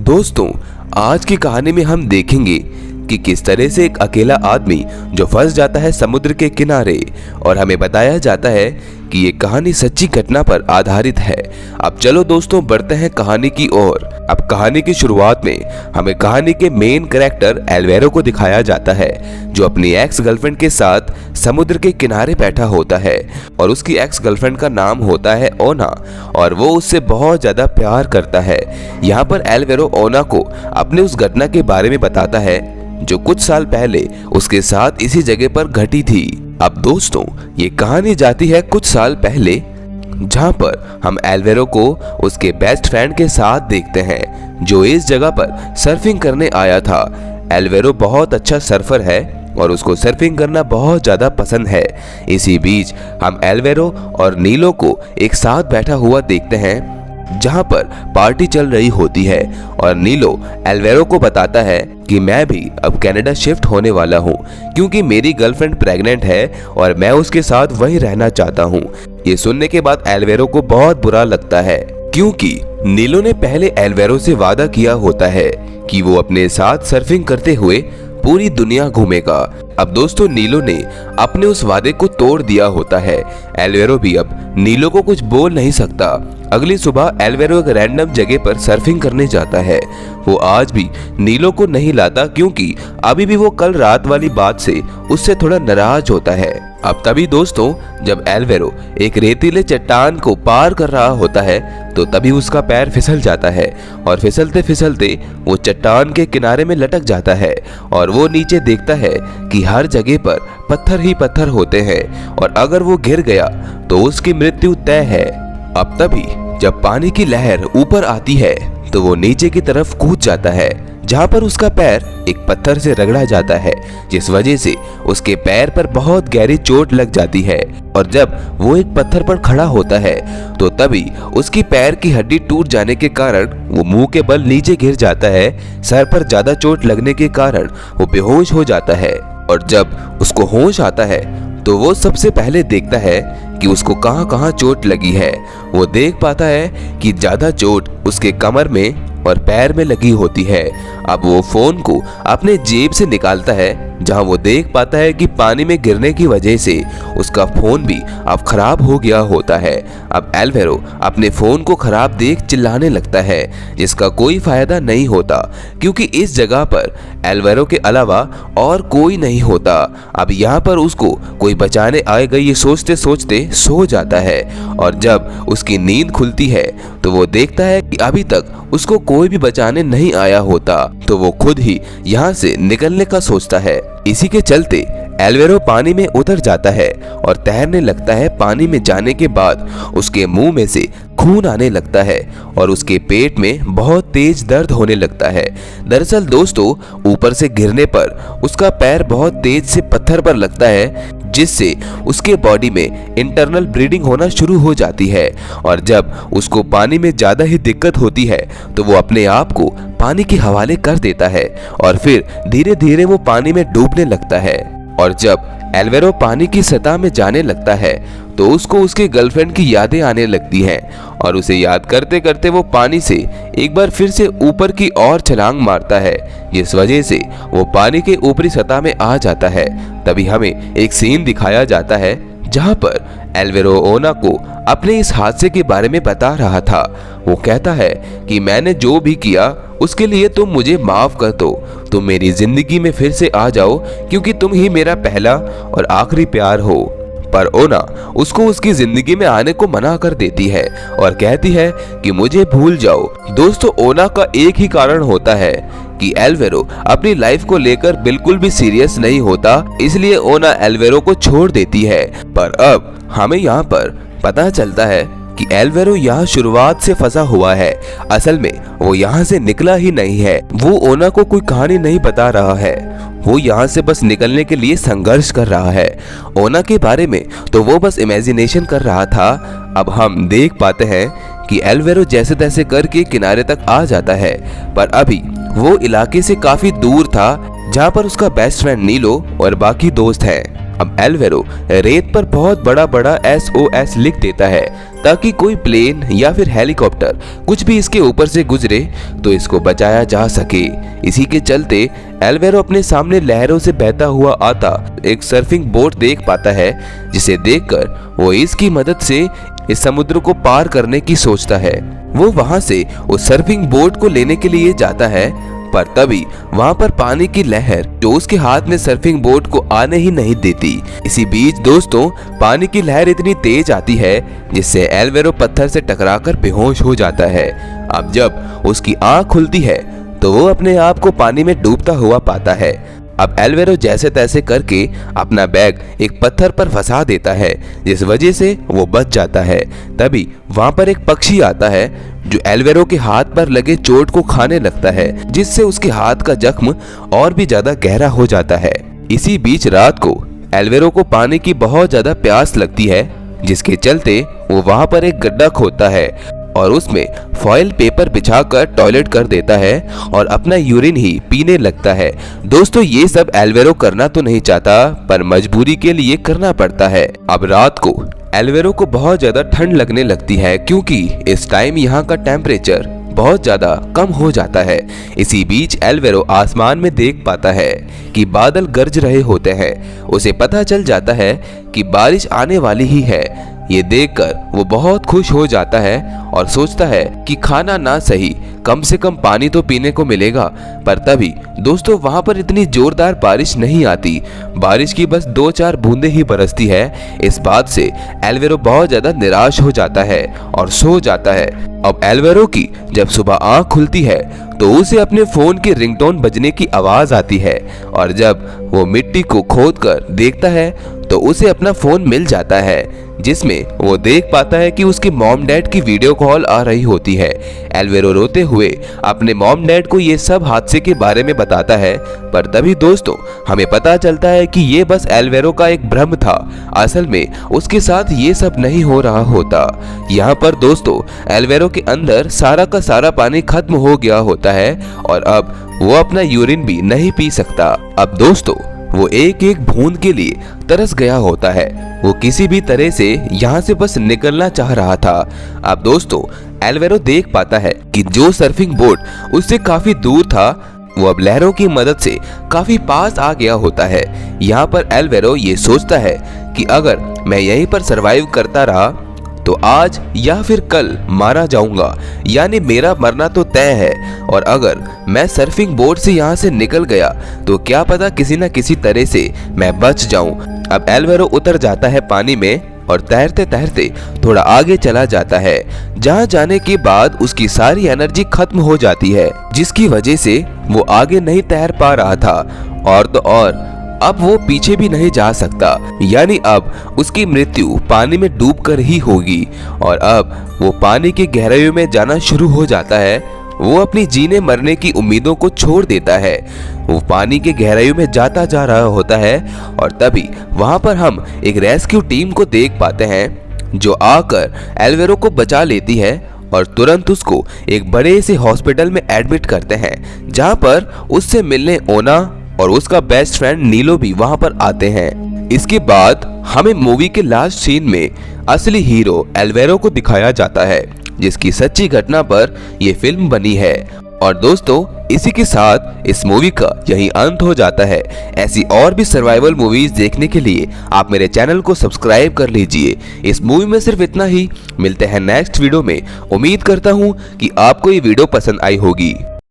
दोस्तों, आज की कहानी में हम देखेंगे कि किस तरह से एक अकेला आदमी जो फंस जाता है समुद्र के किनारे, और हमें बताया जाता है कि ये कहानी सच्ची घटना पर आधारित है। अब चलो दोस्तों, बढ़ते हैं कहानी की ओर। अब कहानी की शुरुआत में हमें कहानी के मेन कैरेक्टर एल्वेरो को दिखाया जाता है, जो अपनी एक्स गर्लफ्रेंड के साथ समुद्र के किनारे बैठा होता है और उसकी एक्स गर्लफ्रेंड का नाम होता है ओना, और वो उससे बहुत ज्यादा प्यार करता है। यहाँ पर एल्वेरो ओना को अपने उस घटना के बारे में बताता है जो कुछ साल पहले उसके साथ इसी जगह पर घटी थी। अब दोस्तों, ये कहानी जाती है कुछ साल पहले, जहां पर हम एल्वेरो को उसके बेस्ट फ्रेंड के साथ देखते हैं जो इस जगह पर सर्फिंग करने आया था। एल्वेरो बहुत अच्छा सर्फर है और उसको सर्फिंग करना बहुत ज्यादा पसंद है। इसी बीच हम एल्वेरो और नीलो को एक साथ बैठा हुआ देखते हैं जहां पर पार्टी चल रही होती है, और नीलो एल्वेरो को बताता है कि मैं भी अब कनाडा शिफ्ट होने वाला हूं क्योंकि मेरी गर्लफ्रेंड प्रेग्नेंट है और मैं उसके साथ वहीं रहना चाहता हूं। ये सुनने के बाद एल्वेरो को बहुत बुरा लगता है क्योंकि नीलो ने पहले एल्वेरो से वादा किया होता है कि वो अपने साथ सर्फिंग करते हुए पूरी दुनिया घूमेगा। अब दोस्तों, नीलो ने अपने उस वादे को तोड़ दिया होता है। एल्वेरो भी अब नीलो को कुछ बोल नहीं सकता। अगली सुबह एल्वेरो एक रैंडम जगह पर सर्फिंग करने जाता है। वो आज भी नीलो को नहीं लाता क्योंकि अभी भी वो कल रात वाली बात से उससे थोड़ा नाराज होता है। अब तभी दोस्तों, जब एल्वेरो एक रेतीले चट्टान को पार कर रहा होता है तो तभी उसका पैर फिसल जाता है और फिसलते फिसलते वो चट्टान के किनारे में लटक जाता है और वो नीचे देखता है कि हर जगह पर पत्थर ही पत्थर होते हैं और अगर वो गिर गया तो उसकी मृत्यु तय है। अब तभी जब पानी की लहर ऊपर आती है तो वो नीचे की तरफ कूद जाता है, जहां पर उसका पैर एक पत्थर से रगड़ा जाता है, जिस वजह से उसके पैर पर बहुत गहरी चोट लग जाती है। और जब वो एक पत्थर पर खड़ा होता है तो तभी उसकी पैर की हड्डी टूट जाने के कारण वो मुंह के बल नीचे गिर जाता है। सर पर ज्यादा चोट लगने के कारण वो बेहोश हो जाता है, और जब उसको होश आता है तो वो सबसे पहले देखता है कि उसको कहां कहां चोट लगी है। वो देख पाता है कि ज्यादा चोट उसके कमर में और पैर में लगी होती है। अब वो फोन को अपने जेब से निकालता है, जहां वो देख पाता है कि पानी में गिरने की वजह से उसका फोन भी अब खराब हो गया होता है। अब एल्वेरो अपने फोन को खराब देख चिल्लाने लगता है, जिसका कोई फायदा नहीं होता क्योंकि इस जगह पर एल्वेरो के अलावा और कोई नहीं होता। अब यहाँ पर उसको कोई बचाने आएगा ये सोचते सोचते सो जाता है, और जब उसकी नींद खुलती है तो वो देखता है कि अभी तक उसको कोई भी बचाने नहीं आया होता, तो वो खुद ही यहाँ से निकलने का सोचता है। इसी के चलते एल्वेरो पानी में उतर जाता है और तैरने लगता है। पानी में जाने के बाद उसके मुंह में से खून आने लगता है और उसके पेट में बहुत तेज दर्द होने लगता है। दरअसल दोस्तों, ऊपर से गिरने पर उसका पैर बहुत तेज से पत्थर पर लगता है, जिससे उसके बॉडी में इंटरनल ब्लीडिंग होना शुरू हो जाती है। और जब उसको पानी में ज्यादा ही दिक्कत होती है तो वो अपने आप को पानी के हवाले कर देता है और फिर धीरे धीरे वो पानी में डूबने लगता है। और जब एल्वेरो पानी की सतह में जाने लगता है तो उसको उसके गर्लफ्रेंड की यादें आने लगती हैं, और उसे याद करते करते वो पानी से एक बार फिर से ऊपर की ओर छलांग मारता है, जिस वजह से वो पानी के ऊपरी सतह में आ जाता है। तभी हमें एक सीन दिखाया जाता है जहां पर एल्वेरो ओना को अपने इस हादसे के बारे में बता रहा था। वो कहता है कि मैंने जो भी किया उसके लिए तुम मुझे माफ कर दो, तुम मेरी जिंदगी में फिर से आ जाओ क्योंकि तुम ही मेरा पहला और आखिरी प्यार हो। पर ओना उसको उसकी जिंदगी में आने को मना कर देती है और कहती है कि मुझे भूल जाओ। दोस्तों, ओना का एक ही कारण होता है कि एल्वेरो अपनी लाइफ को लेकर बिल्कुल भी सीरियस नहीं होता, इसलिए ओना एल्वेरो को छोड़ देती है। पर अब हमें यहाँ पर पता चलता है कि एल्वेरो यहाँ शुरुआत से फंसा हुआ है। असल में वो यहाँ से निकला ही नहीं है। वो ओना को कोई कहानी नहीं बता रहा है, वो यहाँ से बस निकलने के लिए संघर्ष कर रहा है। ओना के बारे में तो वो बस इमेजिनेशन कर रहा था। अब हम देख पाते हैं कि एल्वेरो जैसे तैसे करके किनारे तक आ जाता है, पर अभी वो इलाके से काफी दूर था जहाँ पर उसका बेस्ट फ्रेंड नीलो और बाकी दोस्त हैं। अब एल्वेरो रेत पर बहुत बड़ा बड़ा SOS लिख देता है ताकि कोई प्लेन या फिर हेलीकॉप्टर कुछ भी इसके ऊपर से गुजरे तो इसको बचाया जा सके। इसी के चलते एल्वेरो अपने सामने लहरों से बहता हुआ आता एक सर्फिंग बोट देख पाता है, जिसे देखकर वो इसकी मदद से इस समुद्र को पार करने की सोचता है। वो वहां से उस सर्फिंग बोट को लेने के लिए जाता है, पर तभी वहां पर पानी की लहर जो उसके हाथ में सर्फिंग बोट को आने ही नहीं देती। इसी बीच दोस्तों पानी की लहर इतनी तेज आती है जिससे एल्वेरो पत्थर से टकराकर बेहोश हो जाता है। अब जब उसकी आंख खुलती है तो वो अपने आप को पानी में डूबता हुआ पाता है। अब एल्वेरो जैसे तैसे करके अपना बैग एक पत्थर पर फंसा देता है, जिस वजह से वो बच जाता है। तभी वहां पर एक पक्षी आता है जो एल्वेरो के हाथ पर लगे चोट को खाने लगता है, जिससे उसके हाथ का जख्म और भी ज्यादा गहरा हो जाता है। इसी बीच रात को एल्वेरो को पानी की बहुत ज्यादा प्यास लगती है, जिसके चलते वो वहां पर एक गड्ढा खोदता है और उसमें फॉइल पेपर बिछाकर टॉयलेट कर देता है और अपना यूरिन ही पीने लगता है। दोस्तों ये सब एल्वेरो करना तो नहीं चाहता, पर मजबूरी के लिए करना पड़ता है। अब रात को एल्वेरो को बहुत ज्यादा ठंड लगने लगती है, क्योंकि इस टाइम यहाँ का टेम्परेचर बहुत ज्यादा कम हो जाता है। इसी बीच एल्वेरो आसमान में देख पाता है कि बादल गरज रहे होते हैं। उसे पता चल जाता है कि बारिश आने वाली ही है। ये देखकर वो बहुत खुश हो जाता है और सोचता है कि खाना ना सही कम से कम पानी तो पीने को मिलेगा। पर तभी दोस्तों वहां पर इतनी जोरदार बारिश नहीं आती, बारिश की बस 2-4 बूंदें ही बरसती है। इस बात से एल्वेरो बहुत ज्यादा निराश हो जाता है और सो जाता है। अब एल्वेरो की जब सुबह आंख खुलती है तो उसे अपने फोन की रिंगटोन बजने की आवाज आती है, और जब वो मिट्टी को खोदकर देखता है तो उसे अपना फोन मिल जाता है, जिसमें वो देख पाता है कि उसके मॉम डैड की वीडियो कॉल आ रही होती है। एल्वेरो रोते हुए अपने मॉम डैड को ये सब हादसे के बारे में बताता है, पर तभी दोस्तों हमें पता चलता है कि ये बस एल्वेरो का एक भ्रम था। असल में उसके साथ ये सब नहीं हो रहा होता। यहाँ पर दोस्तों एल्वेरो के अंदर सारा का सारा पानी खत्म हो गया होता है और अब वो अपना यूरिन भी नहीं पी सकता। अब दोस्तों वो एक एक बूंद के लिए तरस गया होता है। वो किसी भी तरह से यहाँ से बस निकलना चाह रहा था। अब दोस्तों एल्वेरो देख पाता है कि जो सर्फिंग बोट उससे काफी दूर था वो अब लहरों की मदद से काफी पास आ गया होता है। यहाँ पर एल्वेरो ये सोचता है कि अगर मैं यहीं पर सरवाइव करता रहा तो आज या फिर कल मारा जाऊंगा, यानी मेरा मरना तो तय है। और अगर मैं सर्फिंग बोर्ड से यहाँ से निकल गया तो क्या पता किसी न किसी तरह से मैं बच जाऊं। अब एल्वेरो उतर जाता है पानी में और तैरते तैरते थोड़ा आगे चला जाता है, जहाँ जाने के बाद उसकी सारी एनर्जी खत्म हो जाती है, जिसकी वजह से वो आगे नहीं तैर पा रहा था। और तो और अब वो पीछे भी नहीं जा सकता, यानी अब उसकी मृत्यु पानी में डूबकर ही होगी। और अब वो पानी की गहराइयों में जाना शुरू हो जाता है। वो अपनी जीने मरने की उम्मीदों को छोड़ देता है। वो पानी की गहराइयों में जाता जा रहा होता है और तभी वहां पर हम एक रेस्क्यू टीम को देख पाते हैं, जो आकर एल्वेरो को बचा लेती है और तुरंत उसको एक बड़े से हॉस्पिटल में एडमिट करते हैं, जहां पर उससे मिलने ओना और उसका बेस्ट फ्रेंड नीलो भी वहां पर आते हैं। इसके बाद हमें मूवी के लास्ट सीन में असली हीरो एल्वेरो को दिखाया जाता है, जिसकी सच्ची घटना पर यह फिल्म बनी है। और दोस्तों इसी के साथ इस मूवी का यही अंत हो जाता है। ऐसी और भी सर्वाइवल मूवीज देखने के लिए आप मेरे चैनल को सब्सक्राइब कर लीजिए। इस मूवी में सिर्फ इतना ही। मिलते हैं नेक्स्ट वीडियो में। उम्मीद करता हूँ कि आपको ये वीडियो पसंद आई होगी।